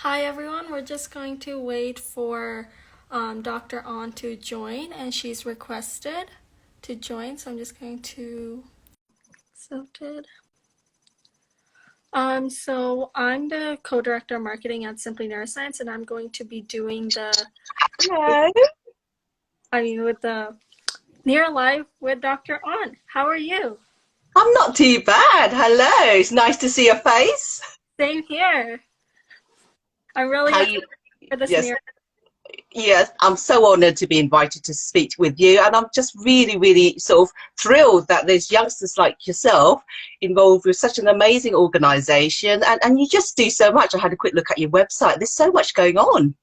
Hi everyone, we're just going to wait for Dr. On to join, and she's requested to join, so I'm just going to accept it. So I'm the co-director of marketing at Simply Neuroscience, and I'm going to be doing with the NeuroLive with Dr. On. How are you? I'm not too bad. Hello. It's nice to see your face. Same here. I'm really How excited you? for this Yes, yes. I'm so honoured to be invited to speak with you, and I'm just really sort of thrilled that there's youngsters like yourself involved with such an amazing organisation, and you just do so much. I had a quick look at your website. There's so much going on.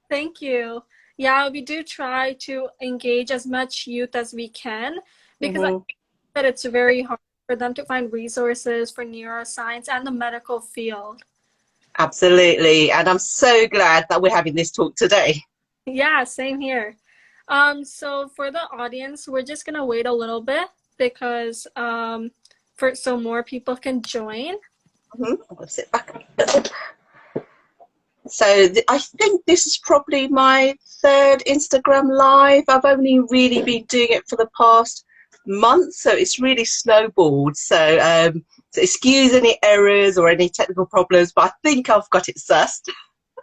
Thank you. Yeah, we do try to engage as much youth as we can because I Hmm. think that it's very hard for them to find resources for neuroscience and the medical field. Absolutely, and I'm so glad that we're having this talk today. Yeah, same here. So for the audience, we're just gonna wait a little bit because for so more people can join. I'm going to sit back. So I think this is probably my third Instagram live. I've only really been doing it for the past month, so it's really snowballed. So excuse any errors or any technical problems, but I think I've got it sussed.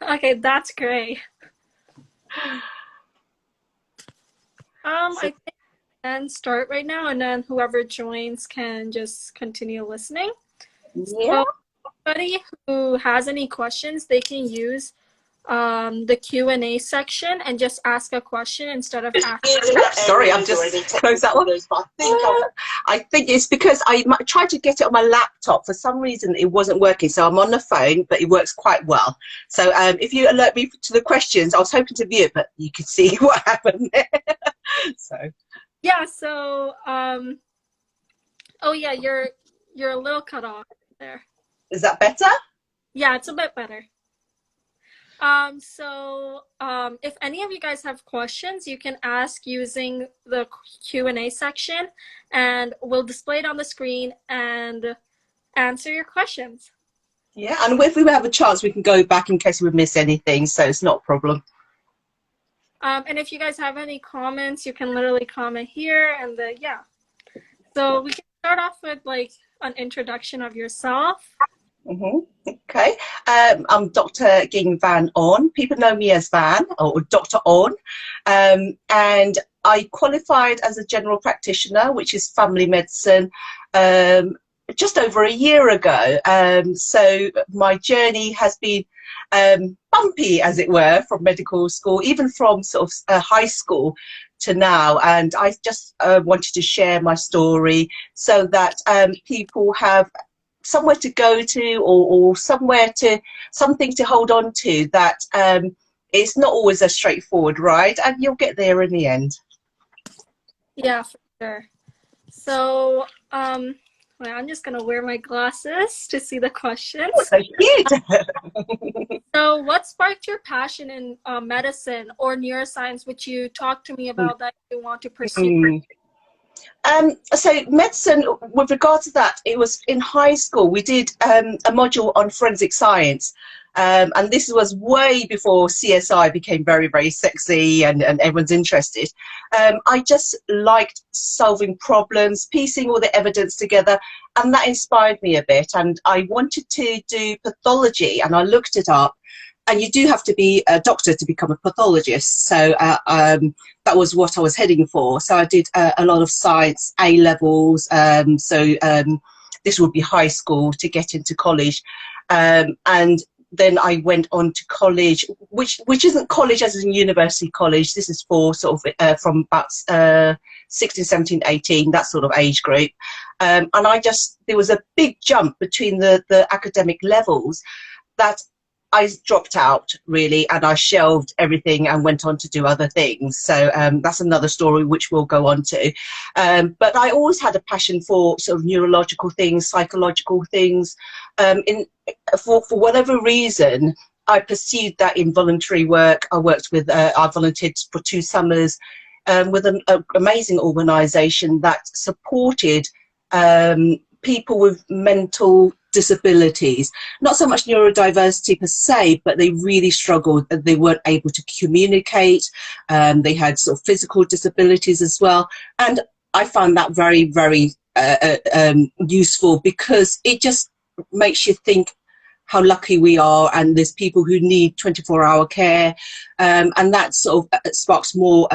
Okay, that's great. I So, think we can start right now, and then whoever joins can just continue listening. yeah. So anybody who has any questions, they can use the Q&A section and just ask a question instead of asking. Sorry, I'm just close that one. I think it's because tried to get it on my laptop. For some reason, it wasn't working. So I'm on the phone, but it works quite well. So if you alert me to the questions, I was hoping to view it, but you can see what happened there. So Yeah, so oh yeah, you're a little cut off there. is that better? Yeah, it's a bit better. If any of you guys have questions, you can ask using the Q&A section, and we'll display it on the screen and answer your questions. Yeah, and if we have a chance, we can go back in case we miss anything. So it's not a problem. And if you guys have any comments, you can literally comment here, and yeah. So we can start off with like an introduction of yourself. Okay, I'm Dr. Ging Van On. People know me as Van or Dr. On, and I qualified as a general practitioner, which is family medicine, just over a year ago. So my journey has been bumpy, as it were, from medical school, even from sort of high school to now. And I just wanted to share my story so that people have somewhere to go to or something to hold on to, that it's not always a straightforward ride, and you'll get there in the end. Yeah, for sure. So well, I'm just gonna wear my glasses to see the questions. Oh, so cute. So what sparked your passion in medicine or neuroscience, which you talked to me about that you want to pursue? So medicine, with regard to that, it was in high school. We did a module on forensic science, and this was way before CSI became very sexy and everyone's interested. I just liked solving problems, piecing all the evidence together, and that inspired me a bit. And I wanted to do pathology, and I looked it up. And you do have to be a doctor to become a pathologist. So that was what I was heading for. So I did a lot of science, A levels. This would be high school to get into college. And then I went on to college, which isn't college as in university college. This is for sort of from about 16, 17, 18, that sort of age group. And there was a big jump between the academic levels that I dropped out, really, and I shelved everything and went on to do other things. So that's another story which we'll go on to. But I always had a passion for sort of neurological things, psychological things. For whatever reason, I pursued that in voluntary work. I volunteered for 2 summers with an amazing organisation that supported people with mental disabilities, not so much neurodiversity per se, but they really struggled. They weren't able to communicate. They had sort of physical disabilities as well. And I found that very, very useful, because it just makes you think how lucky we are, and there's people who need 24-hour care, and that sort of sparks more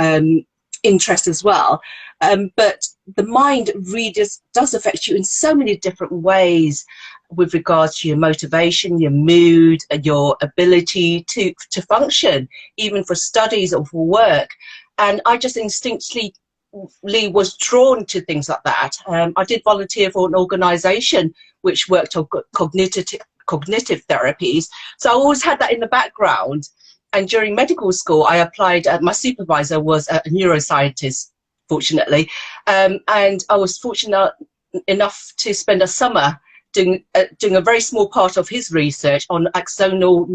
interest as well. But the mind really does affect you in so many different ways, with regards to your motivation, your mood, your ability to function, even for studies or for work. And I just instinctively was drawn to things like that. I did volunteer for an organisation which worked on cognitive therapies, so I always had that in the background. And during medical school, I applied. My supervisor was a neuroscientist, fortunately, and I was fortunate enough to spend a summer doing a very small part of his research on axonal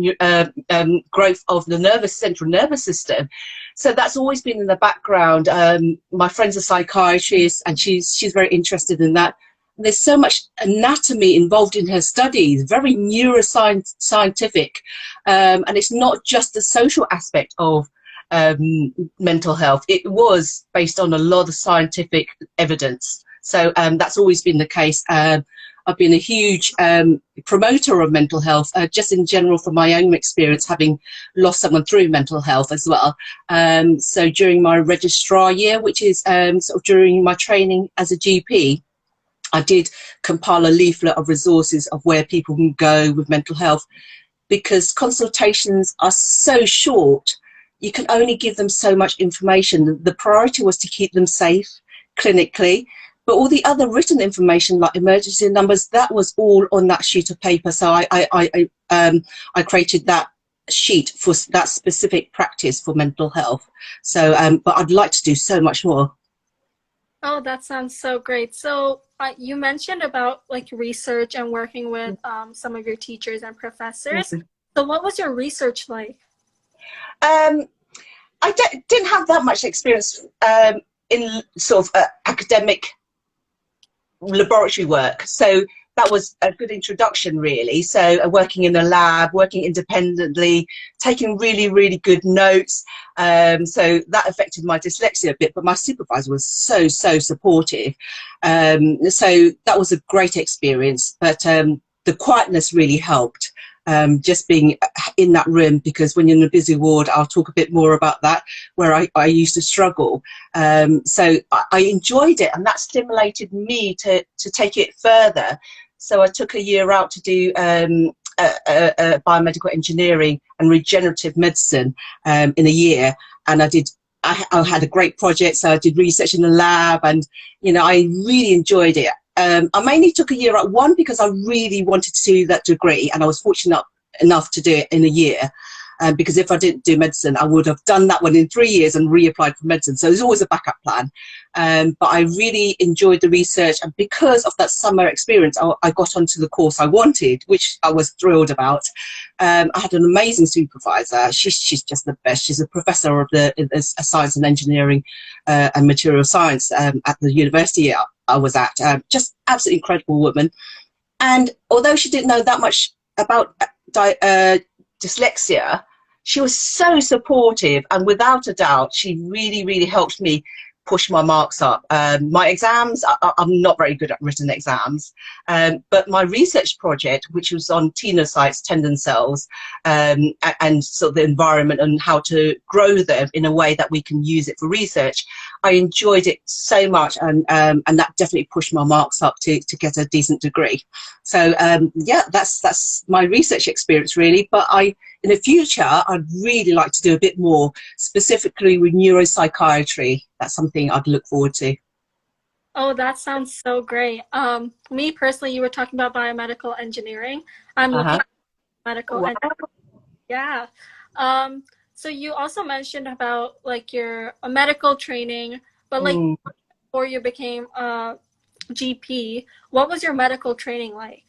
growth of the central nervous system. So that's always been in the background. My friend's a psychiatrist, and she's very interested in that. There's so much anatomy involved in her studies, very neuroscientific, and it's not just the social aspect of mental health. It was based on a lot of scientific evidence. So that's always been the case. I've been a huge promoter of mental health, just in general from my own experience, having lost someone through mental health as well. So during my registrar year, which is sort of during my training as a GP, I did compile a leaflet of resources of where people can go with mental health, because consultations are so short. You can only give them so much information. The priority was to keep them safe clinically, but all the other written information, like emergency numbers, that was all on that sheet of paper. So I created that sheet for that specific practice for mental health. So, but I'd like to do so much more. Oh, that sounds so great. So you mentioned about like research and working with some of your teachers and professors. So what was your research like? I didn't have that much experience in sort of academic laboratory work. So that was a good introduction, really. So working in a lab, working independently, taking really, really good notes. So that affected my dyslexia a bit, but my supervisor was so supportive. So that was a great experience, but the quietness really helped. Just being in that room, because when you're in a busy ward, I'll talk a bit more about that, where I used to struggle. So I enjoyed it, and that stimulated me to take it further. So I took a year out to do biomedical engineering and regenerative medicine in a year, and I had a great project. So I did research in the lab, and I really enjoyed it. I mainly took a year out, one, because I really wanted to do that degree, and I was fortunate enough to do it in a year. Because if I didn't do medicine, I would have done that one in 3 years and reapplied for medicine. So there's always a backup plan. But I really enjoyed the research, and because of that summer experience, I got onto the course I wanted, which I was thrilled about. I had an amazing supervisor. She's just the best. She's a professor of the science and engineering and material science at the university I was at. Just absolutely incredible woman. And although she didn't know that much about dyslexia, she was so supportive, and without a doubt, she really helped me push my marks up. My exams, I'm not very good at written exams, but my research project, which was on tenocytes, tendon cells, and sort of the environment and how to grow them in a way that we can use it for research, I enjoyed it so much, and that definitely pushed my marks up to get a decent degree. So yeah, that's my research experience, really. But in the future, I'd really like to do a bit more, specifically with neuropsychiatry. That's something I'd look forward to. Oh, that sounds so great. Me personally, you were talking about biomedical engineering. I'm looking at medical engineering. Yeah. So you also mentioned about like your medical training, but like before you became a GP, what was your medical training like?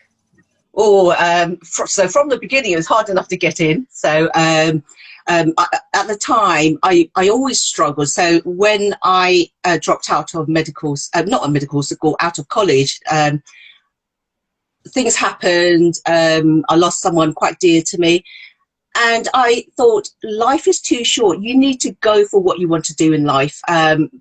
So from the beginning, it was hard enough to get in. So at the time, I always struggled. So when I dropped out of not a medical school, out of college, things happened. I lost someone quite dear to me. And I thought, life is too short. You need to go for what you want to do in life.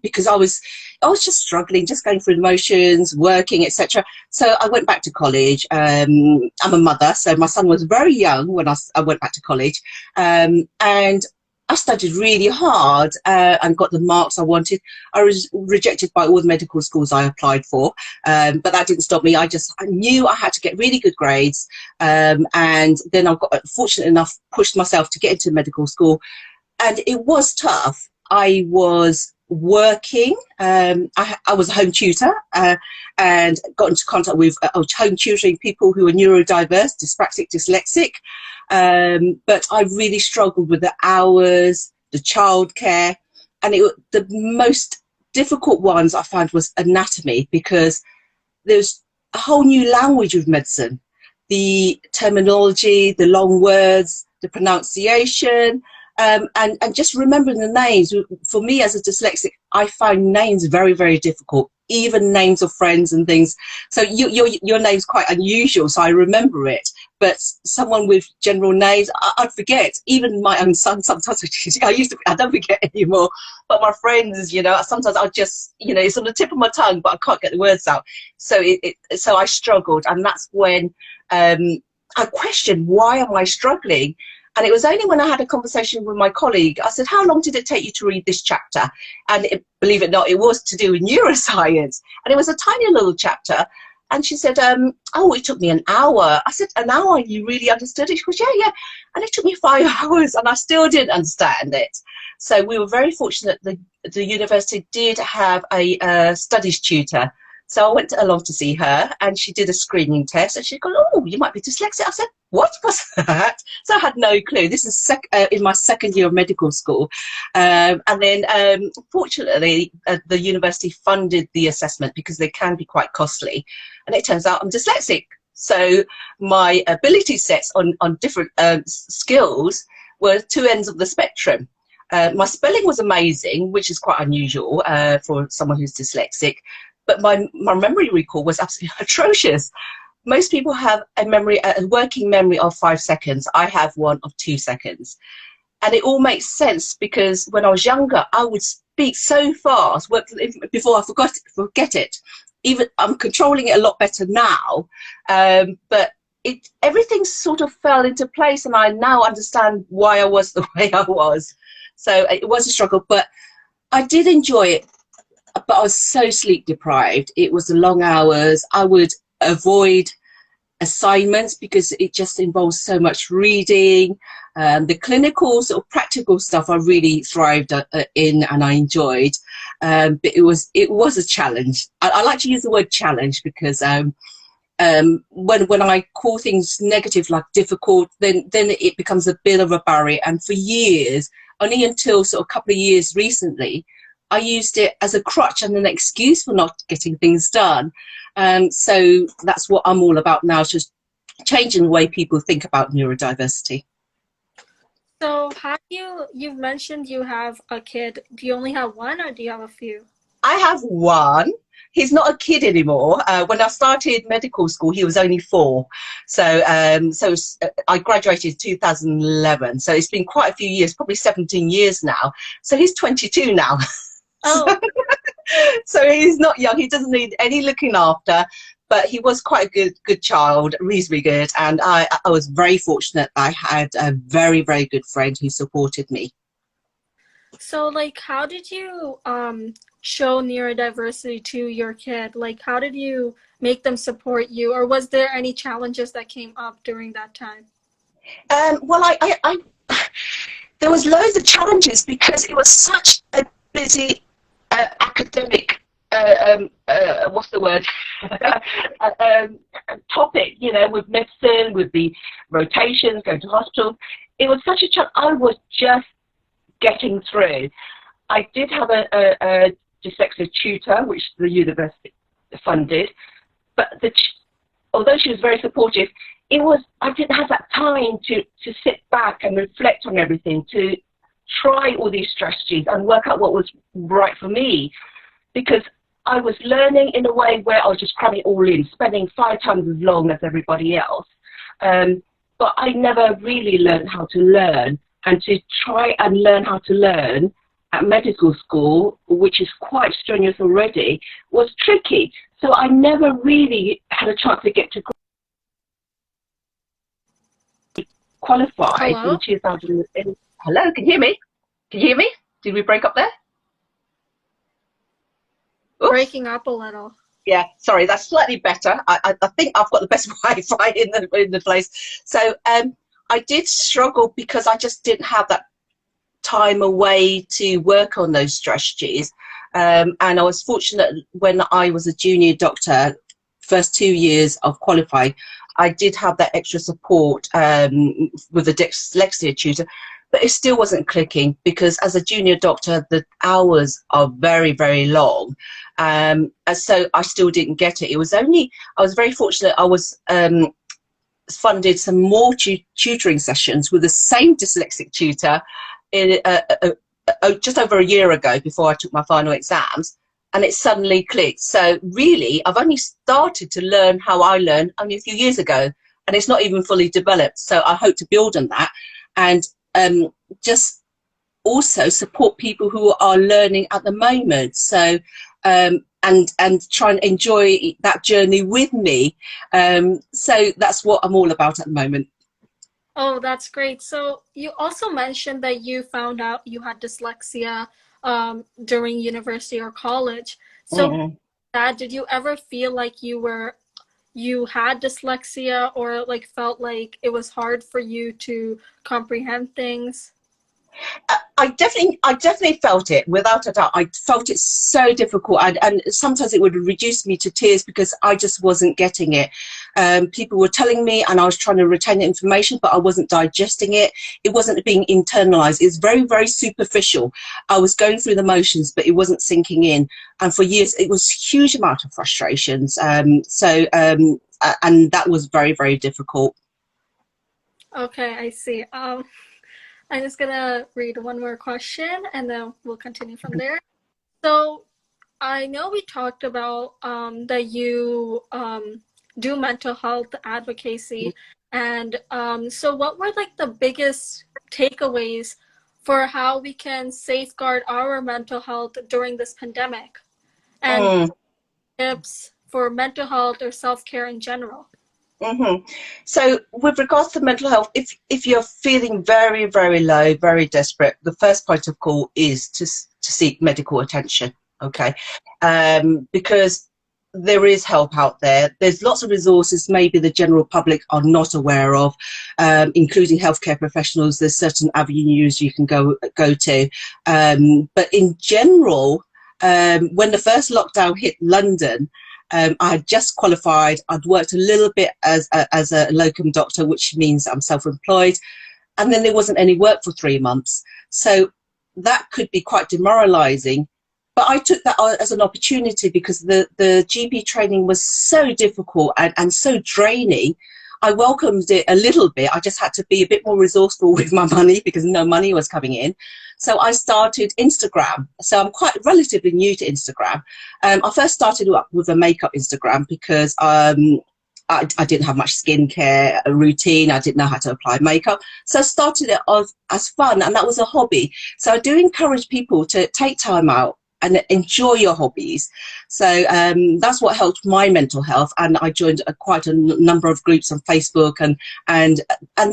Because I was just struggling, just going through the motions, working, etc. So I went back to college. I'm a mother, so my son was very young when I went back to college. And I studied really hard and got the marks I wanted. I was rejected by all the medical schools I applied for, but that didn't stop me. I knew I had to get really good grades, and then I got fortunate enough, pushed myself to get into medical school, and it was tough. I was working. I was a home tutor and got into contact with home tutoring people who were neurodiverse, dyspraxic, dyslexic. But I really struggled with the hours, the childcare, and the most difficult ones I found was anatomy, because there's a whole new language with medicine. The terminology, the long words, the pronunciation, and just remembering the names. For me as a dyslexic, I find names very, very difficult, even names of friends and things. So your name's quite unusual, so I remember it. But someone with general names, I'd forget. Even my own son, sometimes I don't forget anymore. But my friends, sometimes I just, it's on the tip of my tongue, but I can't get the words out. So so I struggled, and that's when I questioned, why am I struggling? And it was only when I had a conversation with my colleague, I said, how long did it take you to read this chapter? And believe it or not, it was to do with neuroscience. And it was a tiny little chapter. And she said, oh, it took me an hour. I said, an hour? You really understood it? She goes, yeah. And it took me 5 hours, and I still didn't understand it. So we were very fortunate that the university did have a studies tutor. So I went along to see her, and she did a screening test, and she goes, oh, you might be dyslexic. I said, what was that? So I had no clue. This is in my second year of medical school. And then, fortunately, the university funded the assessment, because they can be quite costly. And it turns out I'm dyslexic. So my ability sets on different skills were two ends of the spectrum. My spelling was amazing, which is quite unusual for someone who's dyslexic. But my memory recall was absolutely atrocious. Most people have a working memory of 5 seconds. I have one of 2 seconds. And it all makes sense, because when I was younger, I would speak so fast before I forget it. Even I'm controlling it a lot better now. But everything sort of fell into place, and I now understand why I was the way I was. So it was a struggle, but I did enjoy it. But I was so sleep deprived. It was the long hours. I would avoid assignments because it just involves so much reading. The clinical sort of practical stuff I really thrived in, and I enjoyed. But it was a challenge. I like to use the word challenge, because when I call things negative, like difficult, then it becomes a bit of a barrier. And for years, only until sort of a couple of years recently, I used it as a crutch and an excuse for not getting things done. So that's what I'm all about now, just changing the way people think about neurodiversity. So you've mentioned you have a kid. Do you only have one, or do you have a few? I have one. He's not a kid anymore. When I started medical school, he was only 4. So I graduated in 2011. So it's been quite a few years, probably 17 years now. So he's 22 now. Oh. So he's not young. He doesn't need any looking after, but he was quite a good child, reasonably good. And I was very fortunate. I had a very, very good friend who supported me. So, how did you show neurodiversity to your kid? How did you make them support you? Or was there any challenges that came up during that time? Well, there was loads of challenges, because it was such a busy academic what's the word topic, with medicine, with the rotations, going to hospital. It was such a challenge. I was just getting through. I did have a dyslexia tutor, which the university funded, but although she was very supportive, I didn't have that time to sit back and reflect on everything, to try all these strategies and work out what was right for me, because I was learning in a way where I was just cramming it all in, spending 5 times as long as everybody else. But I never really learned how to learn, and to try and learn how to learn at medical school, which is quite strenuous already, was tricky. So I never really had a chance to get to qualify in 2000. Hello, can you hear me? Can you hear me? Did we break up there? Oops. Breaking up a little. Yeah, sorry, that's slightly better. I think I've got the best Wi-Fi in the place. So I did struggle because I just didn't have that time away to work on those strategies. And I was fortunate when I was a junior doctor, first 2 years of qualifying, I did have that extra support with a dyslexia tutor, but it still wasn't clicking because as a junior doctor, the hours are very, very long. And so I still didn't get it. It was only, I was very fortunate, I was funded some more tutoring sessions with the same dyslexic tutor in just over a year ago before I took my final exams, and it suddenly clicked. So really, I've only started to learn how I learn only a few years ago, and it's not even fully developed. So I hope to build on that and just also support people who are learning at the moment. So and try and enjoy that journey with me. So that's what I'm all about at the moment. Oh, that's great. So you also mentioned that you found out you had dyslexia during university or college. So did you ever feel like you had dyslexia, or like felt like it was hard for you to comprehend things? I definitely felt it, without a doubt. I felt it so difficult, and sometimes it would reduce me to tears because I just wasn't getting it. People were telling me and I was trying to retain the information, but I wasn't digesting it. It wasn't being internalized. It's very, very superficial. I was going through the motions, but it wasn't sinking in. And for years, it was a huge amount of frustrations. And that was very, very difficult. Okay, I see. I'm just gonna read one more question and then we'll continue from there. So I know we talked about that you do mental health advocacy, and so what were like the biggest takeaways for how we can safeguard our mental health during this pandemic, and tips for mental health or self-care in general? So with regards to mental health, if you're feeling very, very low, very desperate, the first point of call is to seek medical attention, okay? Because there is help out there. There's lots of resources maybe the general public are not aware of, including healthcare professionals. There's certain avenues you can go to. But in general, when the first lockdown hit London, I had just qualified. I'd worked a little bit as a locum doctor, which means I'm self-employed, and then there wasn't any work for 3 months. So that could be quite demoralizing. But I took that as an opportunity because the GP training was so difficult and so draining. I welcomed it a little bit. I just had to be a bit more resourceful with my money because no money was coming in. So I started Instagram. So I'm quite relatively new to Instagram. I first started up with a makeup Instagram because I didn't have much skincare routine. I didn't know how to apply makeup. So I started it as fun, and that was a hobby. So I do encourage people to take time out and enjoy your hobbies. So that's what helped my mental health, and I joined quite a number of groups on Facebook, and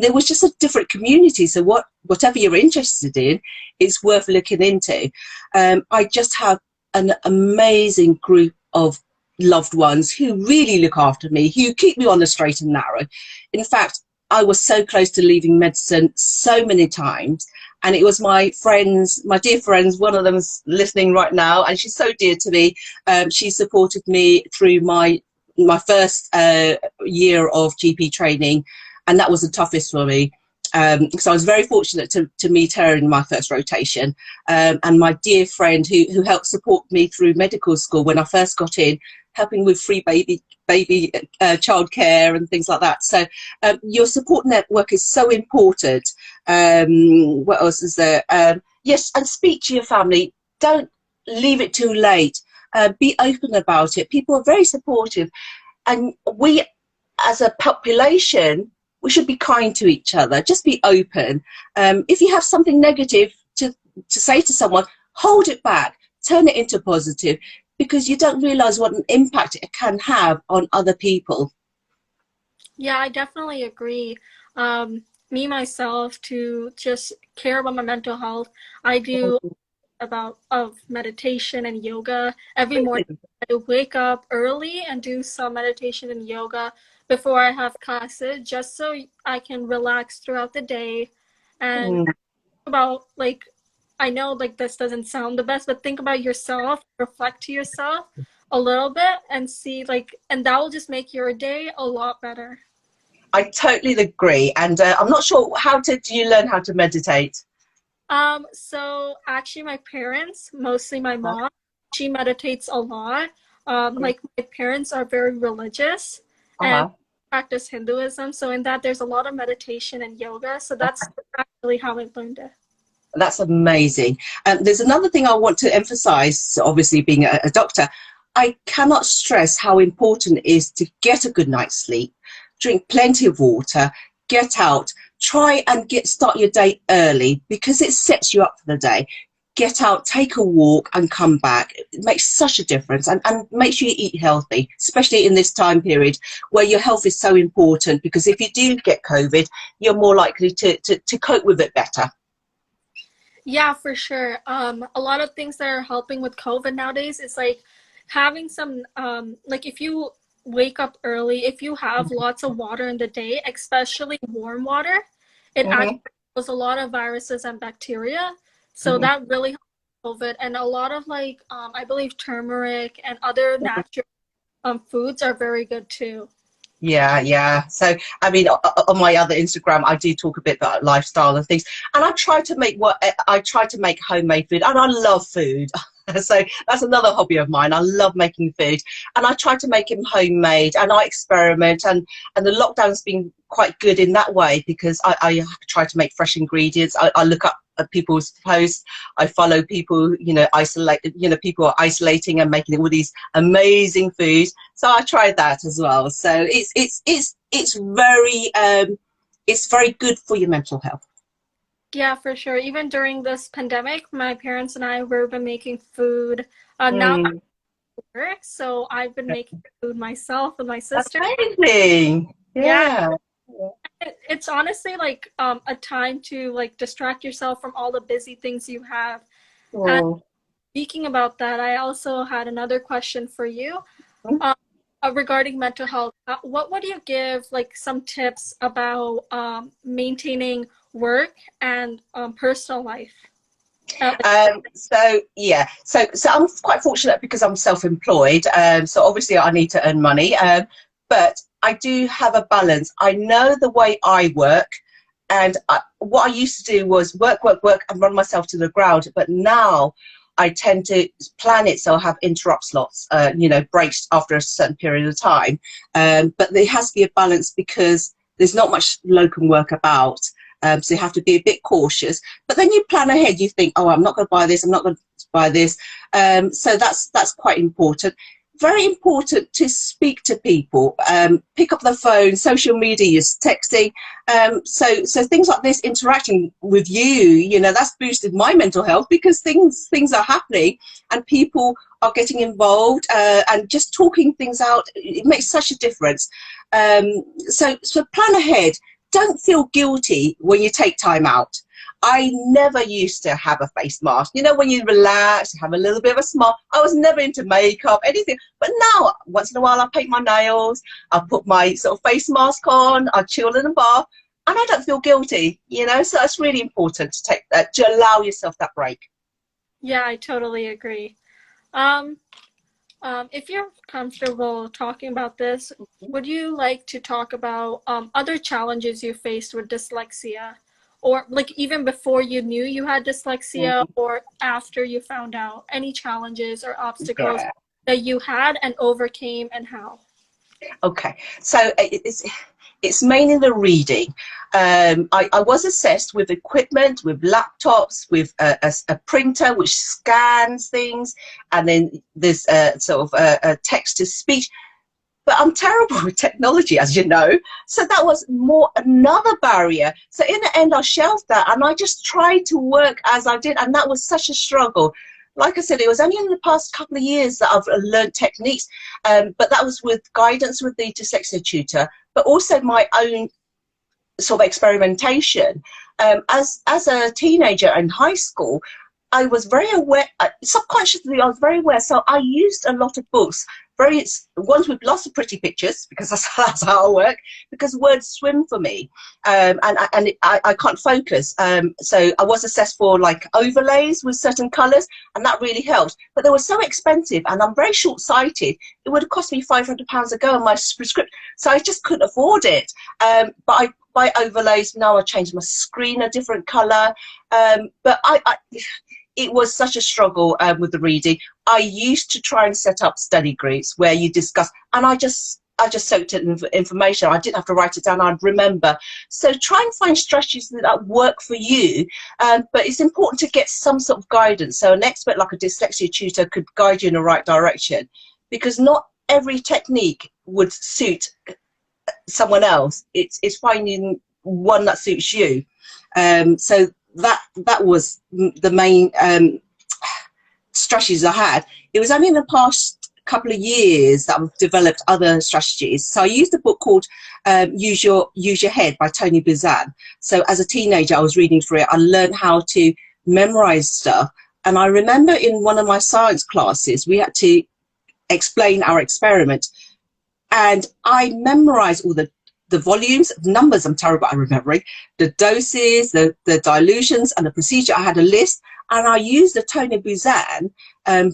there was just a different community. So whatever you're interested in, it's worth looking into. I just have an amazing group of loved ones who really look after me, who keep me on the straight and narrow. In fact, I was so close to leaving medicine so many times, and it was my friends, my dear friends, one of them's listening right now, and she's so dear to me. She supported me through my first year of GP training, and that was the toughest for me. So I was very fortunate to meet her in my first rotation, and my dear friend who helped support me through medical school when I first got in, helping with free baby childcare and things like that. So your support network is so important. What else is there? Yes, and speak to your family. Don't leave it too late. be open about it. People are very supportive, and we as a population, we should be kind to each other. Just be open. If you have something negative to say to someone, hold it back, turn it into positive, because you don't realize what an impact it can have on other people. Yeah, I definitely agree. Me, myself, to just care about my mental health, I do about of meditation and yoga every morning. I wake up early and do some meditation and yoga before I have classes, just so I can relax throughout the day. And about, like, I know, like, this doesn't sound the best, but think about yourself, reflect to yourself a little bit, and see, like, and that will just make your day a lot better. I totally agree. And I'm not sure, did you learn how to meditate? So actually my parents, mostly my mom, she meditates a lot. Like, my parents are very religious and practice Hinduism. So in that, there's a lot of meditation and yoga. So that's actually how I learned it. That's amazing. There's another thing I want to emphasize, obviously being a doctor. I cannot stress how important it is to get a good night's sleep, drink plenty of water, get out, try and start your day early, because it sets you up for the day. Get out, take a walk and come back. It makes such a difference, and make sure you eat healthy, especially in this time period where your health is so important, because if you do get COVID, you're more likely to cope with it better. Yeah, for sure. A lot of things that are helping with COVID nowadays is like having some, like, if you wake up early, if you have lots of water in the day, especially warm water, it actually kills a lot of viruses and bacteria. So that really helps COVID. And a lot of, like, I believe turmeric and other natural foods are very good too. Yeah. So, I mean, on my other Instagram, I do talk a bit about lifestyle and things, and I try to make homemade food, and I love food. So that's another hobby of mine. I love making food, and I try to make them homemade, and I experiment, and the lockdown's been quite good in that way, because I try to make fresh ingredients. I look up at people's posts. I follow people, people are isolating and making all these amazing foods. So I tried that as well. So it's very good for your mental health. Yeah, for sure. Even during this pandemic, my parents and I were been making food. Now I'm at work, so I've been making food myself with my sister. Amazing. Yeah. It's honestly like a time to, like, distract yourself from all the busy things you have. And speaking about that, I also had another question for you regarding mental health. What would you give, like, some tips about maintaining work and personal life? So I'm quite fortunate because I'm self-employed. So obviously I need to earn money, but I do have a balance. I know the way I work, and what I used to do was work, and run myself to the ground. But now I tend to plan it so I have interrupt slots, breaks after a certain period of time. But there has to be a balance, because there's not much locum work about. So you have to be a bit cautious. But then you plan ahead. You think, oh, I'm not going to buy this. I'm not going to buy this. So that's quite important. Very important to speak to people, pick up the phone, social media, you're texting. So things like this, interacting with you, that's boosted my mental health, because things are happening and people are getting involved, and just talking things out. It makes such a difference. So plan ahead. Don't feel guilty when you take time out. I never used to have a face mask. When you relax, have a little bit of a smile. I was never into makeup, anything. But now, once in a while, I paint my nails. I put my sort of face mask on. I chill in the bar, and I don't feel guilty. So that's really important to take that, to allow yourself that break. Yeah, I totally agree. If you're comfortable talking about this, would you like to talk about other challenges you faced with dyslexia? Or, like, even before you knew you had dyslexia, or after you found out, any challenges or obstacles that you had and overcame, and how? Okay, so it's mainly the reading. I was assessed with equipment, with laptops, with a printer which scans things, and then there's sort of a text to speech. But I'm terrible with technology, as you know. So that was more another barrier. So in the end, I shelved that and I just tried to work as I did. And that was such a struggle. Like I said, it was only in the past couple of years that I've learned techniques. But that was with guidance with the dyslexia tutor, but also my own sort of experimentation. As a teenager in high school, I was very aware, subconsciously I was very aware, so I used a lot of books, ones with lots of pretty pictures, because that's how I work, because words swim for me, and I can't focus. So I was assessed for like overlays with certain colours, and that really helped. But they were so expensive, and I'm very short-sighted. It would have cost me £500 a go on my prescription, so I just couldn't afford it. But I buy overlays now. I changed my screen a different colour, but it was such a struggle with the reading. I used to try and set up study groups where you discuss, and I just soaked it in information. I didn't have to write it down, I'd remember. So try and find strategies that work for you, but it's important to get some sort of guidance. So an expert like a dyslexia tutor could guide you in the right direction, because not every technique would suit someone else. It's finding one that suits you. So that was the main strategies I had. It was only in the past couple of years that I've developed other strategies. So I used a book called Use Your Head by Tony Buzan. So as a teenager, I was reading through it. I learned how to memorize stuff. And I remember in one of my science classes, we had to explain our experiment. And I memorized all the volumes, numbers I'm terrible at remembering, the doses, the dilutions, and the procedure. I had a list, and I used the Tony Buzan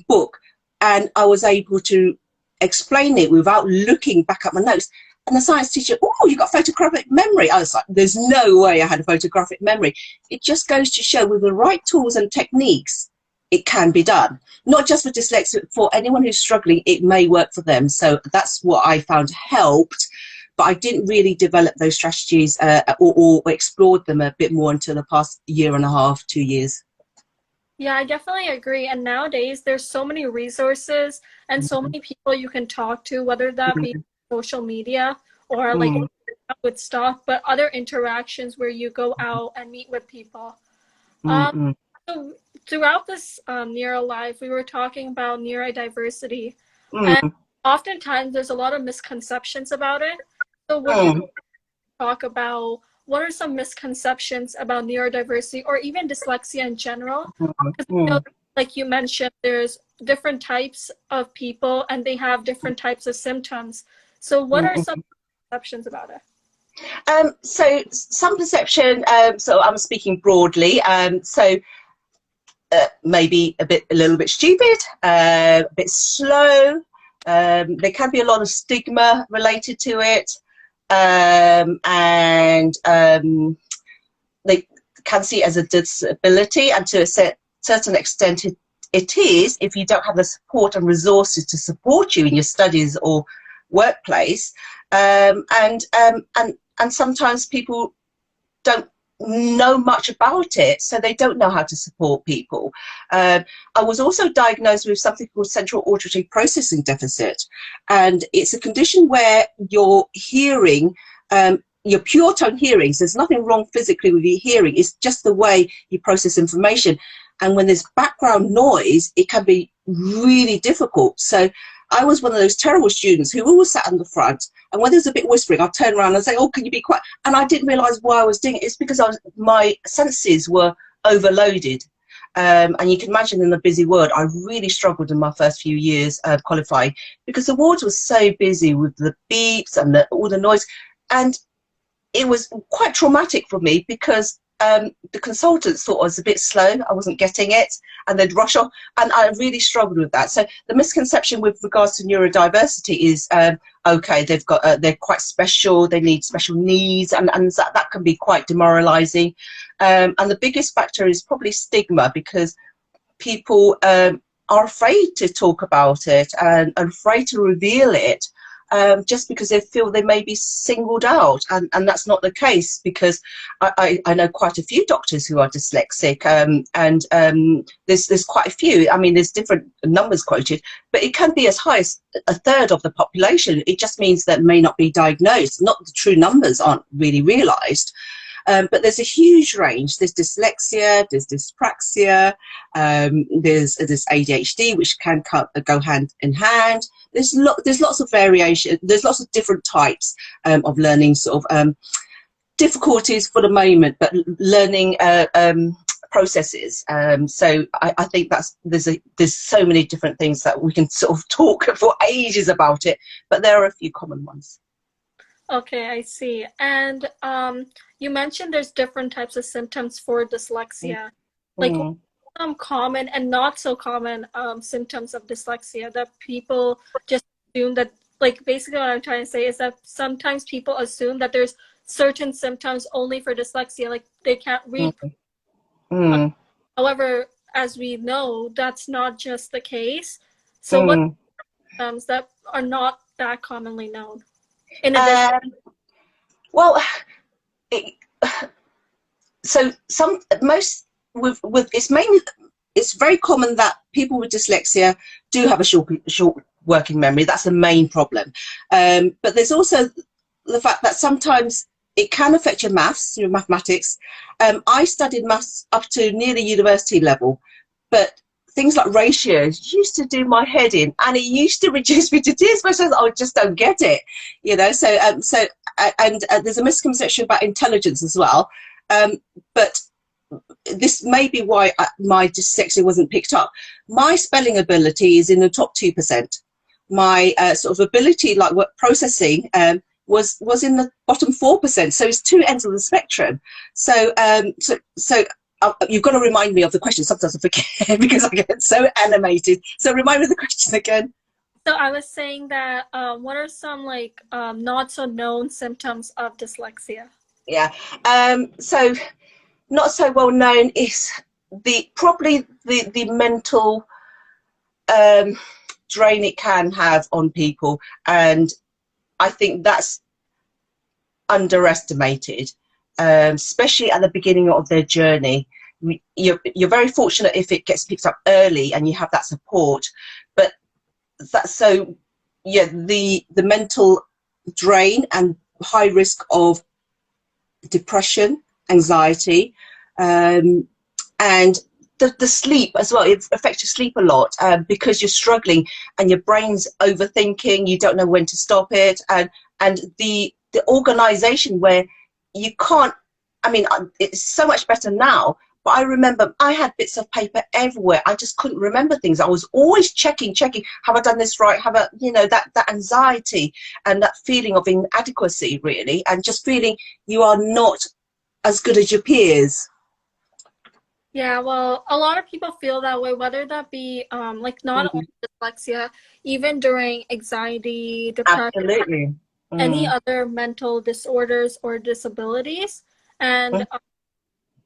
book, and I was able to explain it without looking back at my notes. And the science teacher, oh, you got photographic memory. I was like, there's no way I had a photographic memory. It just goes to show with the right tools and techniques, it can be done. Not just for dyslexia, for anyone who's struggling, it may work for them. So that's what I found helped. But I didn't really develop those strategies or explored them a bit more until the past year and a half, 2 years. Yeah, I definitely agree. And nowadays, there's so many resources and so many people you can talk to, whether that be social media or like with stuff, but other interactions where you go out and meet with people. So throughout this NeuroLive, we were talking about neurodiversity, and oftentimes there's a lot of misconceptions about it. So would you talk about what are some misconceptions about neurodiversity or even dyslexia in general? Because, you know, like you mentioned, there's different types of people and they have different types of symptoms. So what are some perceptions about it? So some perception, so I'm speaking broadly, maybe a little bit stupid, a bit slow. There can be a lot of stigma related to it. And they can see it as a disability, and to a certain extent it is, if you don't have the support and resources to support you in your studies or workplace. And sometimes people don't know much about it, so they don't know how to support people. I was also diagnosed with something called central auditory processing deficit, and it's a condition where your hearing, your pure tone hearing, so there's nothing wrong physically with your hearing, it's just the way you process information. And when there's background noise, it can be really difficult. So I was one of those terrible students who always sat on the front, and when there's a bit whispering, I'd turn around and say, oh, can you be quiet? And I didn't realise why I was doing it. It's because my senses were overloaded. And you can imagine in a busy world, I really struggled in my first few years of qualifying, because the wards was so busy with the beeps and all the noise. And it was quite traumatic for me, because the consultants thought I was a bit slow, I wasn't getting it, and they'd rush off, and I really struggled with that. So the misconception with regards to neurodiversity is, okay, they're quite special, they need special needs, and that can be quite demoralizing. And the biggest factor is probably stigma, because people are afraid to talk about it and afraid to reveal it. just because they feel they may be singled out, and that's not the case, because I know quite a few doctors who are dyslexic, and there's quite a few. I mean, there's different numbers quoted, but it can be as high as a third of the population. It just means that may not be diagnosed, not the true numbers aren't really realised. But there's a huge range. There's dyslexia, there's dyspraxia, there's ADHD, which can go hand in hand. There's lots of variation. There's lots of different types of learning sort of difficulties for the moment, but learning processes. So I think there's so many different things that we can sort of talk for ages about it, but there are a few common ones. Okay, I see. And you mentioned there's different types of symptoms for dyslexia. Like some common and not so common symptoms of dyslexia that people just assume that, like, basically what I'm trying to say is that sometimes people assume that there's certain symptoms only for dyslexia, like they can't read. However, as we know, that's not just the case. So what symptoms that are not that commonly known? In addition, well, so it's very common that people with dyslexia do have a short working memory. That's the main problem. But there's also the fact that sometimes it can affect your maths, your mathematics. I studied maths up to nearly university level, but things like ratios used to do my head in, and it used to reduce me to tears because I just don't get it, you know. So there's a misconception about intelligence as well, but this may be why my dyslexia wasn't picked up. My spelling ability is in the top 2%. My sort of ability, like what processing, was in the bottom 4%. So it's two ends of the spectrum. So you've got to remind me of the question. Sometimes I forget because I get so animated. So remind me of the question again. So I was saying that what are some like not so known symptoms of dyslexia? Yeah. So not so well known is probably the mental drain it can have on people, and I think that's underestimated. Especially at the beginning of their journey. You're very fortunate if it gets picked up early and you have that support, but that's so, yeah, the mental drain and high risk of depression, anxiety, and the sleep as well. It affects your sleep a lot because you're struggling and your brain's overthinking, you don't know when to stop it, and the organization where you can't, I mean, it's so much better now, but I remember I had bits of paper everywhere. I just couldn't remember things. I was always checking, have I done this right? Have I, you know, that anxiety and that feeling of inadequacy, really, and just feeling you are not as good as your peers. Yeah, well, a lot of people feel that way, whether that be like not only dyslexia, even during anxiety, depression, absolutely, any other mental disorders or disabilities. And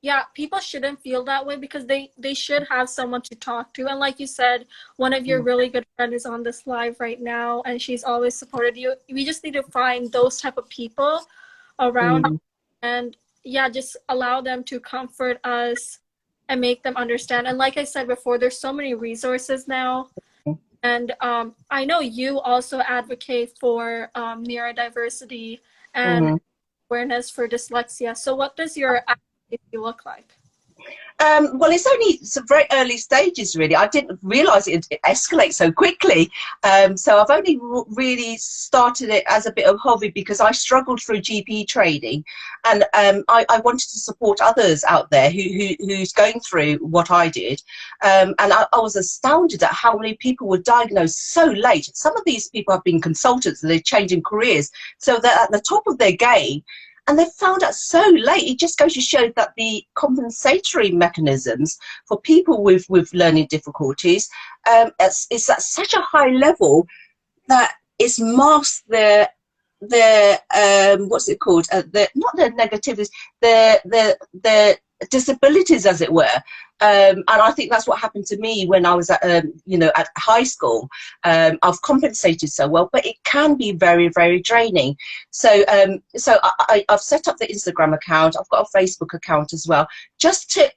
yeah, people shouldn't feel that way because they should have someone to talk to. And like you said, one of your really good friends is on this live right now, and she's always supported you. We just need to find those type of people around and yeah, just allow them to comfort us and make them understand. And like I said before, there's so many resources now. And I know you also advocate for neurodiversity and awareness for dyslexia. So what does your advocacy look like? Well, it's only some very early stages, really. I didn't realise it escalate so quickly. So I've only really started it as a bit of hobby because I struggled through GP training, and I wanted to support others out there who's going through what I did. And I was astounded at how many people were diagnosed so late. Some of these people have been consultants and they're changing careers, so they're at the top of their game. And they found out so late. It just goes to show that the compensatory mechanisms for people with learning difficulties it's at such a high level that it's masked their what's it called? Not their negativities, their disabilities, as it were. And I think that's what happened to me when I was at, at high school. I've compensated so well, but it can be very, very draining. So, I've set up the Instagram account. I've got a Facebook account as well, just to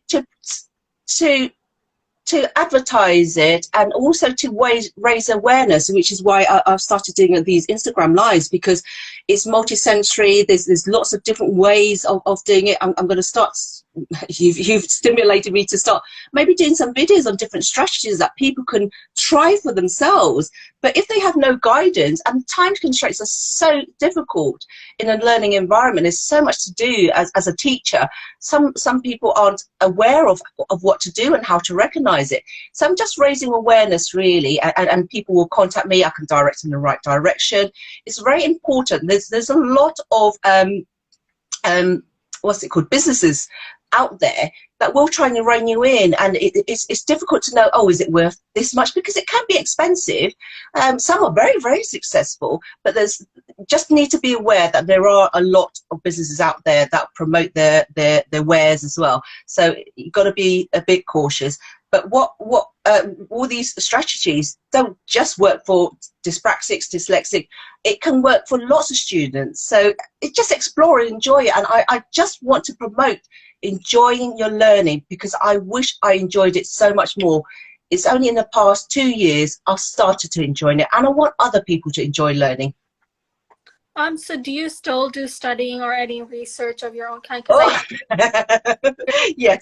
advertise it, and also to raise awareness, which is why I've started doing these Instagram lives, because it's multi-sensory. There's lots of different ways of doing it. I'm going to start, you've stimulated me to start maybe doing some videos on different strategies that people can try for themselves. But if they have no guidance, and time constraints are so difficult in a learning environment, there's so much to do as a teacher. Some people aren't aware of what to do and how to recognize it. So I'm just raising awareness, really, and people will contact me. I can direct them in the right direction. It's very important. There's a lot of what's it called, businesses out there that will try and rein you in, and it's difficult to know, oh, is it worth this much, because it can be expensive. Some are very, very successful, but there's just need to be aware that there are a lot of businesses out there that promote their wares as well. So you've got to be a bit cautious. But all these strategies don't just work for dyspraxics, dyslexic. It can work for lots of students. So just explore and enjoy it. And I just want to promote enjoying your learning, because I wish I enjoyed it so much more. It's only in the past 2 years I've started to enjoy it, and I want other people to enjoy learning. So do you still do studying or any research of your own kind? Oh. Yeah.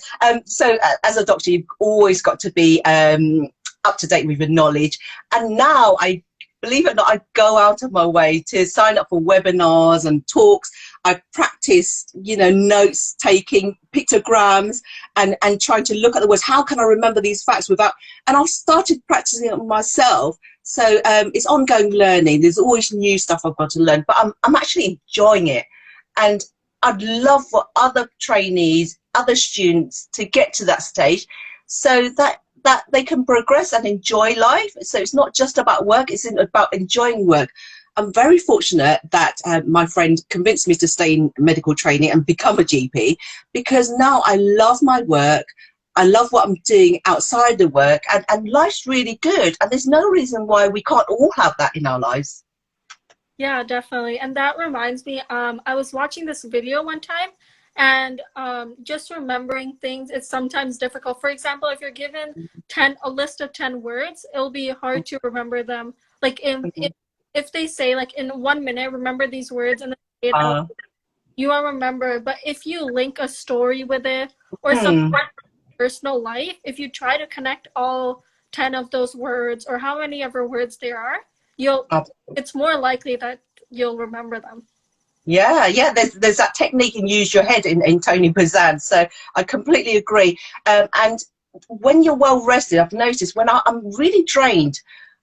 So as a doctor, you've always got to be up to date with your knowledge. And now, believe it or not, I go out of my way to sign up for webinars and talks. I practice, notes taking, pictograms, and trying to look at the words. How can I remember these facts without? And I've started practicing it myself. So it's ongoing learning. There's always new stuff I've got to learn, but I'm actually enjoying it. And I'd love for other trainees, other students to get to that stage, so that they can progress and enjoy life. So it's not just about work, it's about enjoying work. I'm very fortunate that my friend convinced me to stay in medical training and become a GP, because now I love my work. I love what I'm doing outside the work, and life's really good. And there's no reason why we can't all have that in our lives. Yeah, definitely. And that reminds me, I was watching this video one time, and just remembering things is sometimes difficult. For example, if you're given a list of 10 words, it'll be hard to remember them. Like if they say, like, in 1 minute, remember these words, and then say it out, you will remember. But if you link a story with it, or some personal life, if you try to connect all 10 of those words, or how many ever words there are, it's more likely that you'll remember them. Yeah, there's that technique in use your head in Tony Buzan. So I completely agree. And when you're well rested, I've noticed when I'm really drained,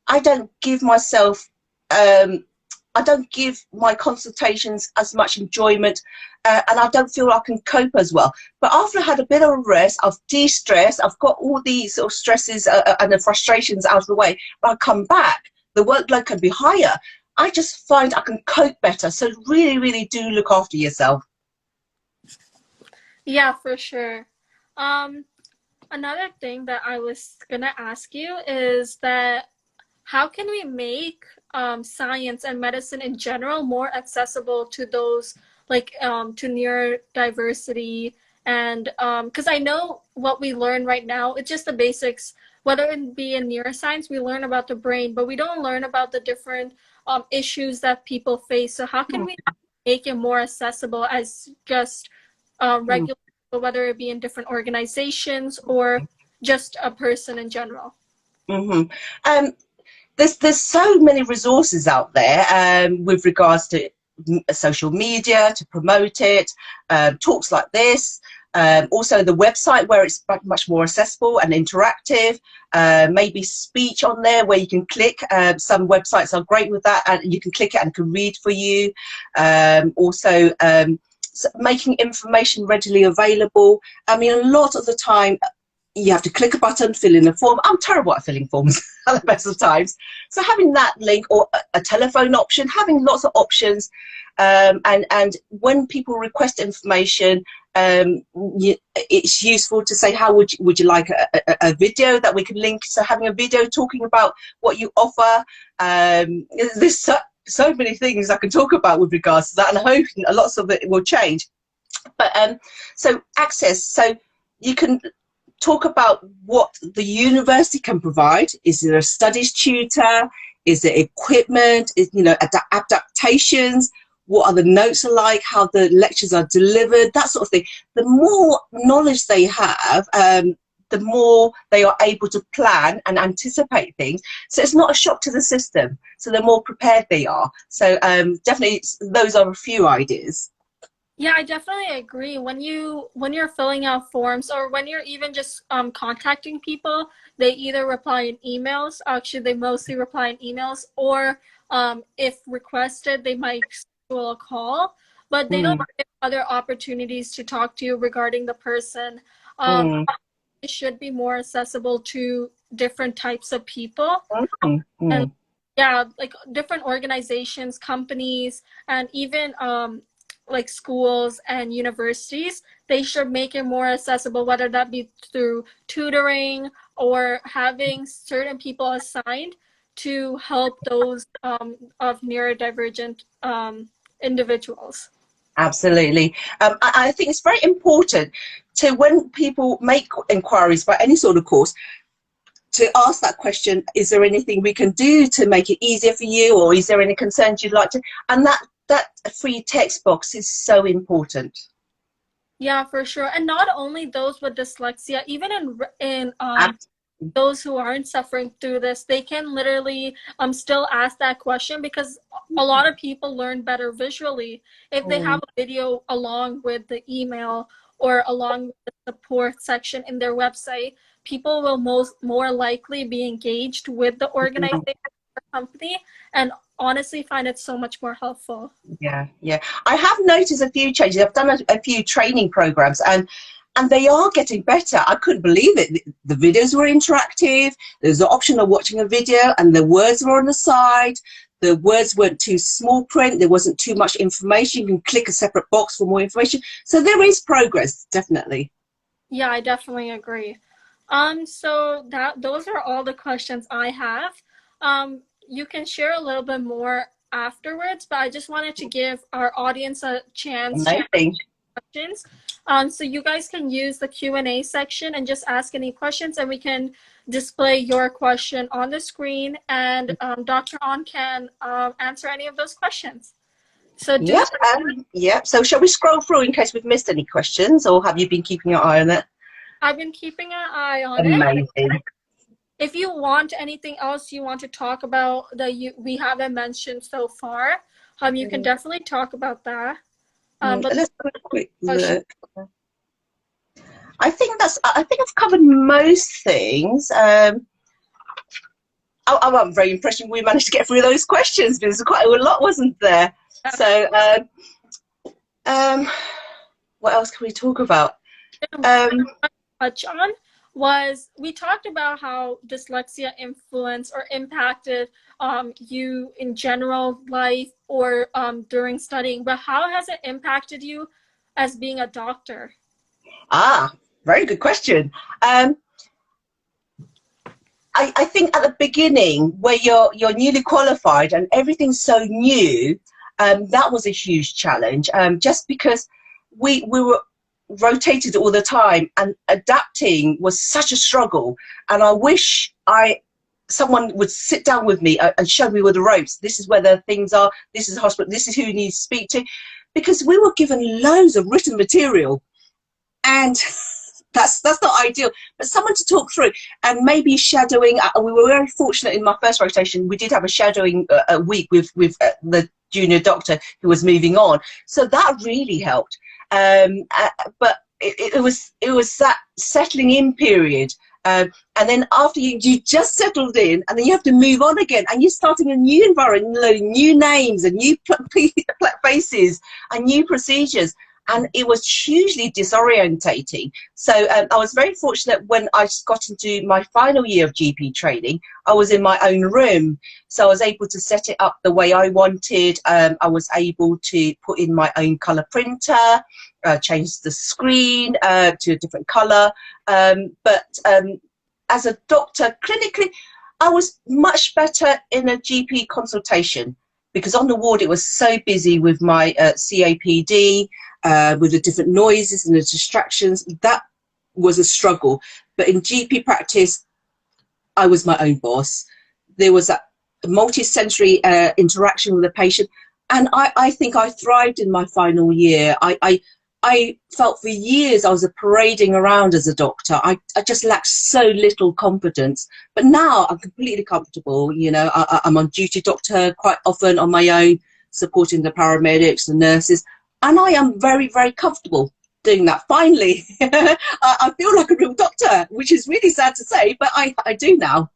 I don't give myself I don't give my consultations as much enjoyment, and I don't feel I can cope as well. But after I had a bit of a rest, I've de-stressed, I've got all these sort of stresses and the frustrations out of the way. When I come back, the workload can be higher. I just find I can cope better. So really, really do look after yourself. Yeah, for sure. Another thing that I was gonna ask you is that how can we make science and medicine in general more accessible to those, like, to neurodiversity? And because I know what we learn right now, it's just the basics. Whether it be in neuroscience, we learn about the brain, but we don't learn about the different issues that people face. So how can we make it more accessible as just regular people, whether it be in different organizations or just a person in general? There's so many resources out there with regards to social media to promote it, talks like this, also the website where it's much more accessible and interactive, maybe speech on there where you can click. Some websites are great with that, and you can click it and it can read for you. Also making information readily available. I mean, a lot of the time, you have to click a button, fill in a form. I'm terrible at filling forms at the best of times. So having that link, or a telephone option, having lots of options, and when people request information, it's useful to say, how would you like a video that we can link? So having a video talking about what you offer. There's so many things I can talk about with regards to that, and I hope lots of it will change. But so access, so you can talk about what the university can provide. Is there a studies tutor? Is there equipment? Is, you know, adaptations? What are the notes are like? How the lectures are delivered? That sort of thing. The more knowledge they have, the more they are able to plan and anticipate things. So it's not a shock to the system. So the more prepared they are. So definitely, those are a few ideas. Yeah, I definitely agree. When you're filling out forms, or when you're even just contacting people, they either reply in emails. Actually, they mostly reply in emails, or if requested, they might schedule a call. But they don't give other opportunities to talk to you regarding the person. It should be more accessible to different types of people. And yeah, like different organizations, companies, and even like schools and universities, they should make it more accessible, whether that be through tutoring or having certain people assigned to help those of neurodivergent individuals. Absolutely. I think it's very important to, when people make inquiries about any sort of course, to ask that question: is there anything we can do to make it easier for you, or is there any concerns you'd like to? And that free text box is so important. Yeah, for sure. And not only those with dyslexia, even in those who aren't suffering through this, they can literally still ask that question, because a lot of people learn better visually if they have a video along with the email or along with the support section in their website. People will more likely be engaged with the organization or company, and honestly find it so much more helpful. Yeah. I have noticed a few changes. I've done a few training programs, and they are getting better. I couldn't believe it. The videos were interactive. There's the option of watching a video, and the words were on the side. The words weren't too small print. There wasn't too much information. You can click a separate box for more information. So there is progress, definitely. Yeah, I definitely agree. So those are all the questions I have. You can share a little bit more afterwards, but I just wanted to give our audience a chance to ask questions. So you guys can use the Q&A section and just ask any questions, and we can display your question on the screen, and Dr. On can answer any of those questions. So So shall we scroll through in case we've missed any questions, or have you been keeping your eye on it? I've been keeping an eye on it. Amazing. If you want anything else you want to talk about that we haven't mentioned so far, you can definitely talk about that. But let's have a quick look. I think I've covered most things. I'm very impressed we managed to get through those questions, because there's quite a lot, wasn't there? So what else can we talk about? Touch on was, we talked about how dyslexia influenced or impacted you in general life or during studying, but how has it impacted you as being a doctor? Very good question. I think at the beginning, where you're newly qualified and everything's so new, that was a huge challenge, just because we were rotated all the time, and adapting was such a struggle. And I wish someone would sit down with me and show me with the ropes. This is where the things are. This is the hospital. This is who you need to speak to, because we were given loads of written material, and that's not ideal. But someone to talk through, and maybe shadowing. We were very fortunate in my first rotation. We did have a shadowing a week with the junior doctor who was moving on, so that really helped. But it was that settling in period, and then after you just settled in, and then you have to move on again, and you're starting a new environment, new names and new faces and new procedures, and it was hugely disorientating. So I was very fortunate when I got into my final year of GP training, I was in my own room. So I was able to set it up the way I wanted. I was able to put in my own colour printer, change the screen to a different colour. But as a doctor, clinically, I was much better in a GP consultation, because on the ward it was so busy with my CAPD, with the different noises and the distractions. That was a struggle. But in GP practice, I was my own boss. There was that multi-sensory interaction with the patient, and I think I thrived in my final year. I felt for years I was parading around as a doctor. I just lacked so little confidence. But now I'm completely comfortable. You know, I'm on duty doctor quite often on my own, supporting the paramedics, the nurses, and I am very, very comfortable doing that. Finally, I feel like a real doctor, which is really sad to say, but I do now.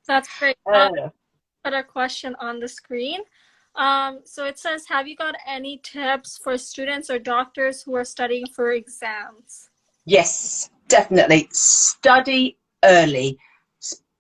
That's great. Put a question on the screen. So it says, have you got any tips for students or doctors who are studying for exams? Yes, definitely. Study early,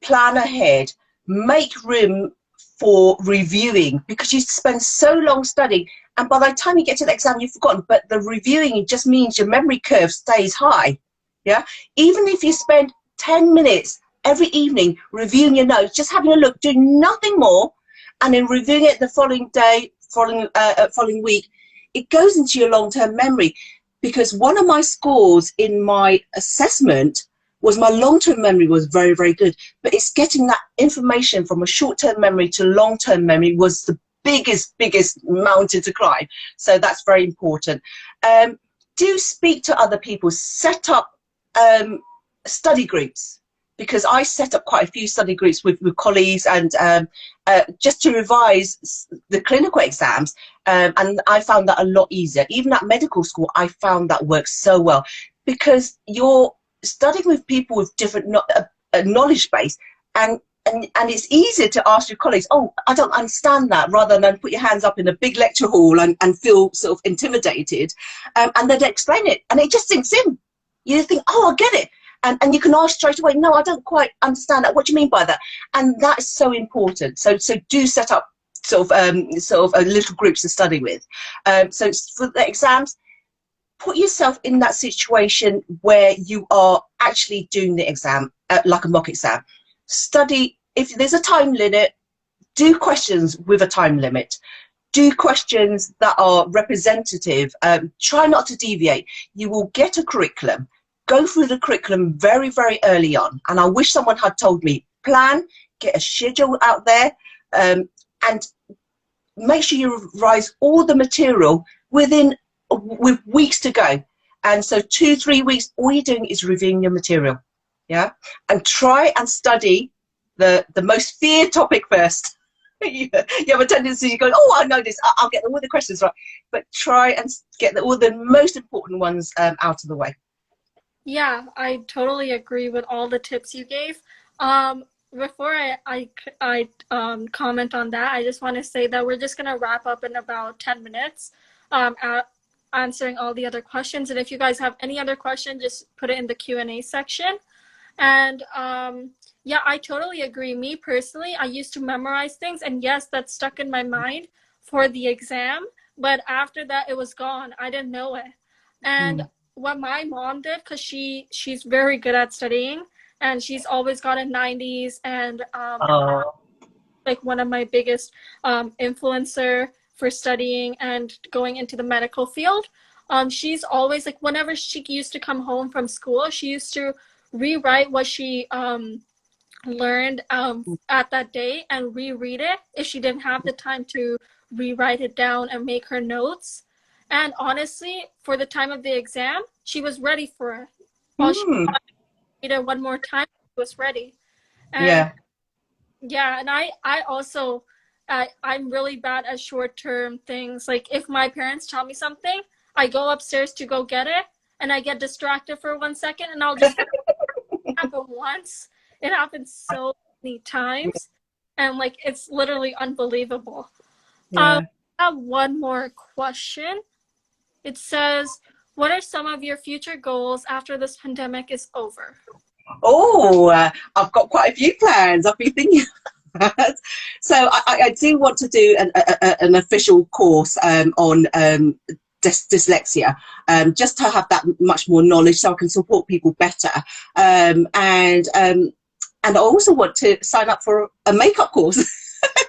plan ahead, make room for reviewing, because you spend so long studying, and by the time you get to the exam, you've forgotten. But the reviewing, it just means your memory curve stays high. Yeah, even if you spend 10 minutes every evening reviewing your notes, just having a look, doing nothing more, and then reviewing it the following day, following week, it goes into your long-term memory. Because one of my scores in my assessment was my long-term memory was very, very good, but it's getting that information from a short-term memory to long-term memory was the biggest mountain to climb. So that's very important. Do speak to other people, set up study groups, because I set up quite a few study groups with colleagues, and just to revise the clinical exams, and I found that a lot easier. Even at medical school, I found that works so well, because you're studying with people with different knowledge base, and it's easier to ask your colleagues, oh, I don't understand that, rather than put your hands up in a big lecture hall and feel sort of intimidated, and then explain it, and it just sinks in. You think, oh, I get it. And you can ask straight away, no, I don't quite understand that. What do you mean by that? And that is so important. So do set up sort of little groups to study with. So for the exams, put yourself in that situation where you are actually doing the exam, like a mock exam. Study, if there's a time limit, do questions with a time limit. Do questions that are representative. Try not to deviate. You will get a curriculum. Go through the curriculum very, very early on. And I wish someone had told me, plan, get a schedule out there, and make sure you revise all the material with weeks to go. And so 2-3 weeks, all you're doing is reviewing your material. Yeah. And try and study the most feared topic first. You have a tendency to go, oh, I know this, I'll get all the questions right. But try and get all the most important ones out of the way. Yeah, I totally agree with all the tips you gave. Before I comment on that, I just want to say that we're just going to wrap up in about 10 minutes answering all the other questions. And if you guys have any other questions, just put it in the Q&A section. And yeah, I totally agree. Me personally, I used to memorize things, and yes, that stuck in my mind for the exam. But after that, it was gone. I didn't know it. And what my mom did, because she's very good at studying, and she's always gotten 90s, and like one of my biggest influencer for studying and going into the medical field. She's always, like, whenever she used to come home from school, she used to rewrite what she learned at that day and reread it if she didn't have the time to rewrite it down and make her notes. And honestly, for the time of the exam, she was ready for it. All she read it one more time, she was ready. And yeah, and I also, I'm really bad at short-term things. Like, if my parents tell me something, I go upstairs to go get it, and I get distracted for 1 second, and I'll just happen once. It happens so many times, and like, it's literally unbelievable. I have one more question. It says, what are some of your future goals after this pandemic is over? Oh, I've got quite a few plans. I've been thinking. So I do want to do an official course on dyslexia, just to have that much more knowledge so I can support people better. And I also want to sign up for a makeup course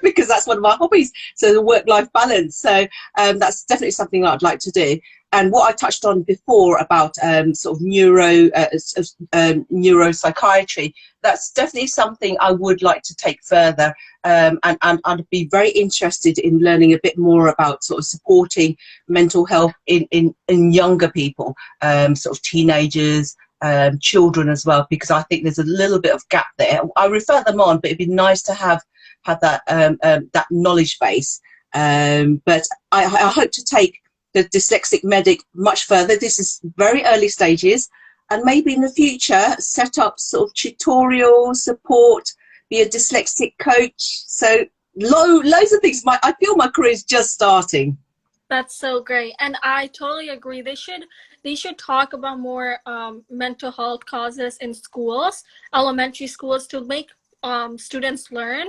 because that's one of my hobbies. So the work-life balance. So that's definitely something I'd like to do. And what I touched on before about sort of neuropsychiatry, that's definitely something I would like to take further. And I'd be very interested in learning a bit more about sort of supporting mental health in younger people, sort of teenagers, children as well, because I think there's a little bit of gap there. I refer them on, but it'd be nice to have that that knowledge base. But I hope to take the dyslexic medic much further. This is very early stages, and maybe in the future set up sort of tutorial support, be a dyslexic coach. So loads of things. I feel my career is just starting. That's so great, and I totally agree. They should talk about more mental health causes in schools, elementary schools, to make students learn.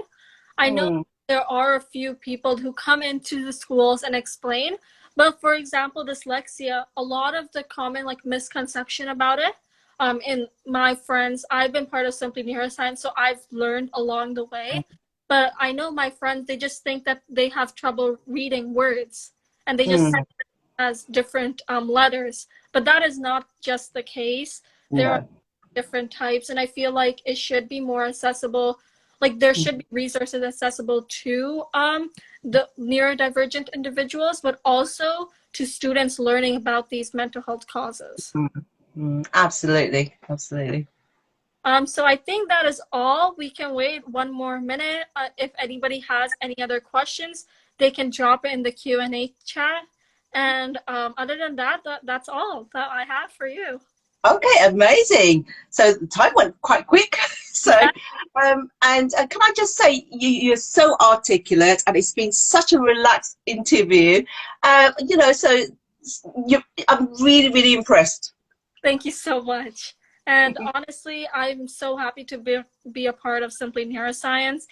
I know there are a few people who come into the schools and explain, but for example, dyslexia, a lot of the common like misconception about it, in my friends, I've been part of Simply Neuroscience, so I've learned along the way. But I know my friends, they just think that they have trouble reading words, and they just say it as different letters. But that is not just the case. There are different types, and I feel like it should be more accessible. Like there should be resources accessible to the neurodivergent individuals, but also to students learning about these mental health causes. Absolutely, absolutely. So I think that is all. We can wait one more minute. If anybody has any other questions, they can drop it in the Q&A chat. And other than that, that's all that I have for you. Okay, amazing. So the time went quite quick. So, and can I just say, you're so articulate, and it's been such a relaxed interview. You know, so I'm really, really impressed. Thank you so much. And honestly, I'm so happy to be a part of Simply Neuroscience.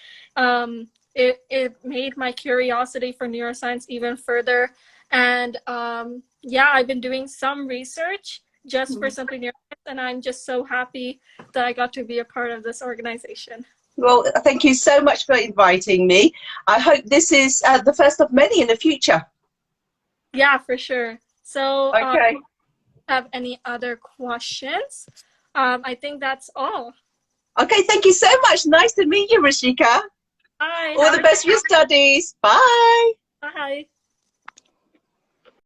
It made my curiosity for neuroscience even further. And yeah, I've been doing some research just for Simply Neuroscience, and I'm just so happy that I got to be a part of this organization. Well, thank you so much for inviting me. I hope this is the first of many in the future. Yeah, for sure. So, okay. Have any other questions? I think that's all. Okay, thank you so much. Nice to meet you, Rishika. Bye. All the best for your studies. Bye. Bye.